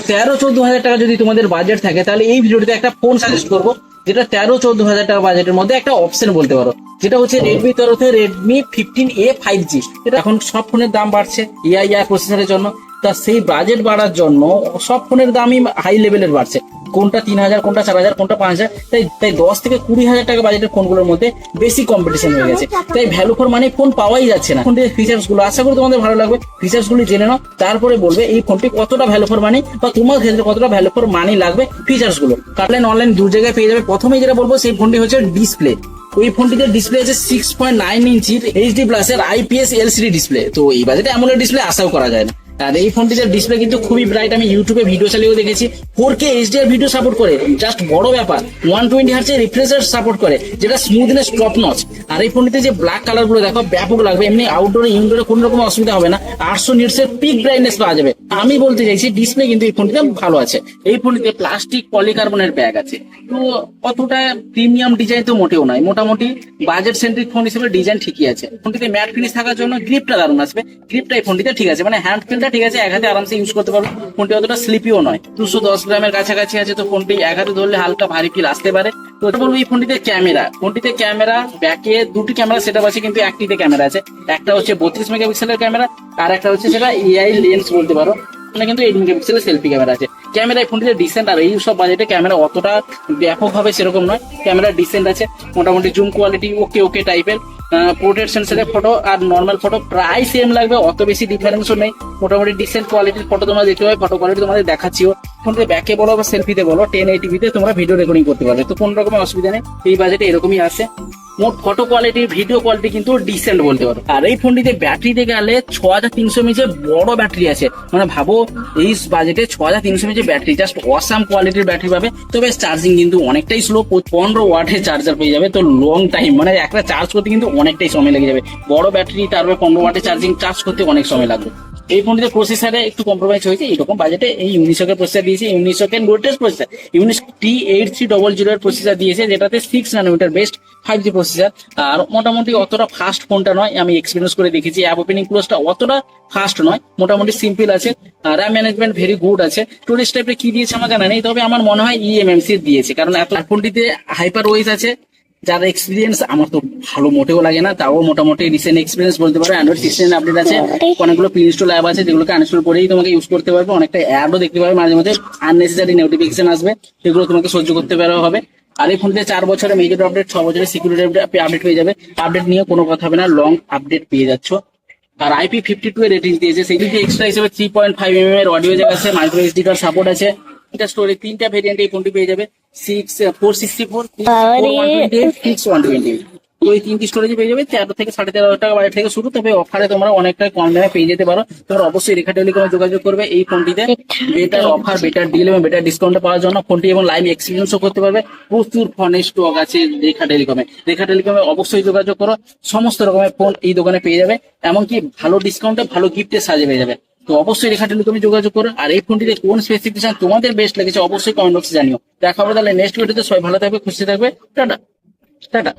13-14 হাজার টাকা যদি তোমাদের বাজেট থাকে তাহলে এই ভিডিওতে একটা ফোন সাজেস্ট করবো যেটা 13-14 হাজার টাকা বাজেটের মধ্যে একটা অপশন বলতে পারো, যেটা হচ্ছে রেডমি তরফে রেডমি 15A 5G। এটা এখন সব ফোনের দাম বাড়ছে এআই প্রসেসরের জন্য, তা সেই বাজেট বাড়ার জন্য সব ফোনের দামই হাই লেভেলের বাড়ছে। কোনটা 3,000, কোনটা 4,000, কোনটা 5,000, তাই 10-20 হাজার টাকা বাজেটের ফোনগুলোর মধ্যে বেশি কম্পিটিশন হয়ে গেছে। তাই ভ্যালু ফর মানি ফোন পাওয়াই যাচ্ছে না। ফোনটির ফিচার্স গুলো আশা করি তোমাদের ভালো লাগবে, ফিচার্স গুলি জেনে নাও, তারপরে বলবে এই ফোনটি কতটা ভ্যালু ফর মানি বা তোমার ক্ষেত্রে কতটা ভ্যালু ফর মানি লাগবে ফিচার্স গুলো। কারণ অনলাইন দু জায়গায় পেয়ে যাবে। প্রথমেই যেটা বলবো সেই ফোনটি হচ্ছে ডিসপ্লে। ওই ফোনটিতে ডিসপ্লে আছে 6.9 ইঞ্চির HD প্লাস এর IPS LCD ডিসপ্লে। তো এই বাজেটে অ্যামোলেড ডিসপ্লে আশাও করা যায় না। আর এই ফোনটিতে ডিসপ্লে কিন্তু খুবই ব্রাইট, আমি ইউটিউবে ভিডিও চালিয়েও দেখেছি। 4K HDR ভিডিও সাপোর্ট করে, জাস্ট বড় ব্যাপার। 120 হার্টজের রিফ্রেশ রেট সাপোর্ট করে, যেটা স্মুথনেস টপ নচ। আর এই ফোনটিতে যে ব্ল্যাক কালার গুলো দেখো ব্যাপক লাগবে, এমনি আউটডোরে ইনডোরে কোনো রকম অসুবিধা হবে না। 800 নিটস এর পিক ব্রাইটনেস পাওয়া যাবে। আমি বলতে চাইছি ডিসপ্লে কিন্তু এই ফোনটিতে ভালো আছে। এই ফোনটিতে প্লাস্টিক পলিকার্বনের ব্যাগ আছে, তো অতটা প্রিমিয়াম ডিজাইন তো মোটেও নয়, মোটামুটি বাজেট সেন্ট্রিক ফোন হিসেবে ডিজাইন ঠিকই আছে। ফোনটিতে ম্যাট ফিনিশ থাকার জন্য গ্রিপটা দারুণ আসবে। গ্রিপটা এই ফোনটিতে ঠিক আছে, মানে হ্যান্ড ফিলটা ঠিক আছে, এক হাতে আরামসে ইউজ করতে পারবে। ফোনটি অতটা স্লিপিও নয়, 210 গ্রামের কাছাকাছি আছে, তো ফোনটি এক হাতে ধরলে হালকা ভারী ফিল আসতে পারে। তো বলবো এই ফোনটিতে ক্যামেরা ব্যাকে দুটি ক্যামেরা সেটআপ আছে, কিন্তু একটিতে ক্যামেরা আছে। একটা হচ্ছে 32 মেগাপিক্সেলের ক্যামেরা, আর একটা হচ্ছে সেটা এআই লেন্স বলতে পারো, মানে কিন্তু 8 মেগাপিক্সেলের সেলফি ক্যামেরা আছে। ক্যামেরা এই ফোনটিতে ডিসেন্ট, আর এই সব বাজেটে ক্যামেরা অতটা ব্যাপকভাবে সেরকম নয়, ক্যামেরা ডিসেন্ট আছে। মোটামুটি জুম কোয়ালিটি ওকে টাইপের। পোর্ট্রেট সেন্সরের ফটো আর নর্মাল ফটো প্রায় সেম লাগবে, অত বেশি ডিফারেন্সও নেই। মোটামুটি ডিসেন্ট কোয়ালিটির ফটো তোমরা দেখতে পাবে। ফটো কোয়ালিটি তোমাদের দেখাচ্ছিও। ফোনটিতে ব্যাকে বলো বা সেলফিতে বলো 1080p তোমরা ভিডিও রেকর্ডিং করতে পারবে, তো কোনো রকমের অসুবিধা নেই। এই বাজেটে এরকমই আছে। মোট ফটো কোয়ালিটি ভিডিও কোয়ালিটি কিন্তু ডিসেন্ট বলতে পারো। আর এই ফোনটিতে ব্যাটারিতে গেলে 6300 mAh বড় ব্যাটারি আছে, মানে ভাবো এই বাজেটে 6300 mAh ব্যাটারি, জাস্ট অসাম কোয়ালিটির ব্যাটারি পাবে। তবে চার্জিং কিন্তু অনেকটাই স্লো, 15 ওয়াটের চার্জার পেয়ে যাবে, তো লং টাইম, মানে একটা চার্জ করতে কিন্তু অনেকটাই সময় লেগে যাবে। বড় ব্যাটারি, তারপরে 15 ওয়াটের চার্জিং, চার্জ করতে অনেক সময় লাগবে। এই ফোনটিতে প্রসেসরে একটু কম্প্রোমাইজ হয়েছে, এইরকম বাজেটে এই ইউনিসকের প্রসেসর দিয়েছে। ইউনিসকের লোটেস্ট প্রসেসর ইউনিস T8300 এর প্রসেসর দিয়েছে, যেটাতে 6 ন্যানোমিটার বেস্ট 5G প্রসেসর। আর মোটামুটি অতটা ফাস্ট ফোনটা নয়, আমি এক্সপিরিয়েন্স করে দেখেছি। অ্যাপ ওপেনিং ক্লোজটা অতটা ফাস্ট নয়, মোটামুটি সিম্পল আছে। র্যাম ম্যানেজমেন্ট ভেরি গুড আছে। স্টোরেজ টাইপে কি দিয়েছে আমার জানা নেই, তবে আমার মনে হয় eMMC দিয়েছে, কারণ এত ফোনটিতে হাইপার ওএস আছে, যার এক্সপিরিয়েন্স আমার তো ভালো মোটেও লাগে না, তাও মোটামুটি রিসেন্ট এক্সপিরিয়েন্স বলতে পারো। অ্যান্ড্রয়েড 16 আপডেট আছে, অনেকগুলো প্লে ইনস্টল অ্যাপ আছে যেগুলোকে আনইনস্টল করেই তোমাকে ইউজ করতে পারবে। অনেকটা অ্যাডও দেখতে পাবে, মাঝে মাঝে আননেসেসারি নোটিফিকেশন আসবে, সেগুলো তোমাকে সহ্য করতে পারা হবে। আর এই ফোনটিতে 4 বছরের মেজর আপডেট, 6 বছরের সিকিউরিটি আপডেট পেয়ে যাবে। আপডেট নিয়ে কোনো কথা হবে না, লং আপডেট পেয়ে যাচ্ছ। আর IP52 এর রেটিং দিয়েছে, সেটি এক্সট্রা হিসেবে 3.5mm এর অডিও জ্যাক আছে, মাইক্রো SD কার্ড সাপোর্ট আছে। এটা স্টোরেজ 3টা ভেরিয়েন্ট এই ফোনটি পেয়ে যাবে, 464, 128, 120। তো এই 3টি স্টোরেজে পেয়ে যাবে। 13 থেকে 13.5 টাকা বাজেট থেকে শুরু, তবে অফারে তোমরা অনেকটা কম দামে পেয়ে যেতে পারো। তোমরা অবশ্যই রেখা টেলিকমে যোগাযোগ করবে এই ফোনটিতে। বেটার অফার, বেটার ডিল এবং বেটার ডিসকাউন্ট পাওয়ার জন্য ফোনটি এবং লাইভ এক্সপিরিয়েন্সও করতে পারবে। প্রচুর ফোনের স্টক আছে রেখা টেলিকমে অবশ্যই যোগাযোগ করো। সমস্ত রকমের ফোন এই দোকানে পেয়ে যাবে, এমনকি ভালো ডিসকাউন্টে ভালো গিফটের সাজে পেয়ে যাবে। তো অবশ্যই রেখা টেলিকমে যোগাযোগ করো। আর এই ফোনটিতে কোন স্পেসিফিকেশন তোমাদের বেস্ট লেগেছে অবশ্যই কমেন্ট বক্সে জানিও। দেখা হবে তাহলে নেক্সট ভিডিওতে। সবাই ভালো থাকবে, খুশি থাকবে। Tata tata.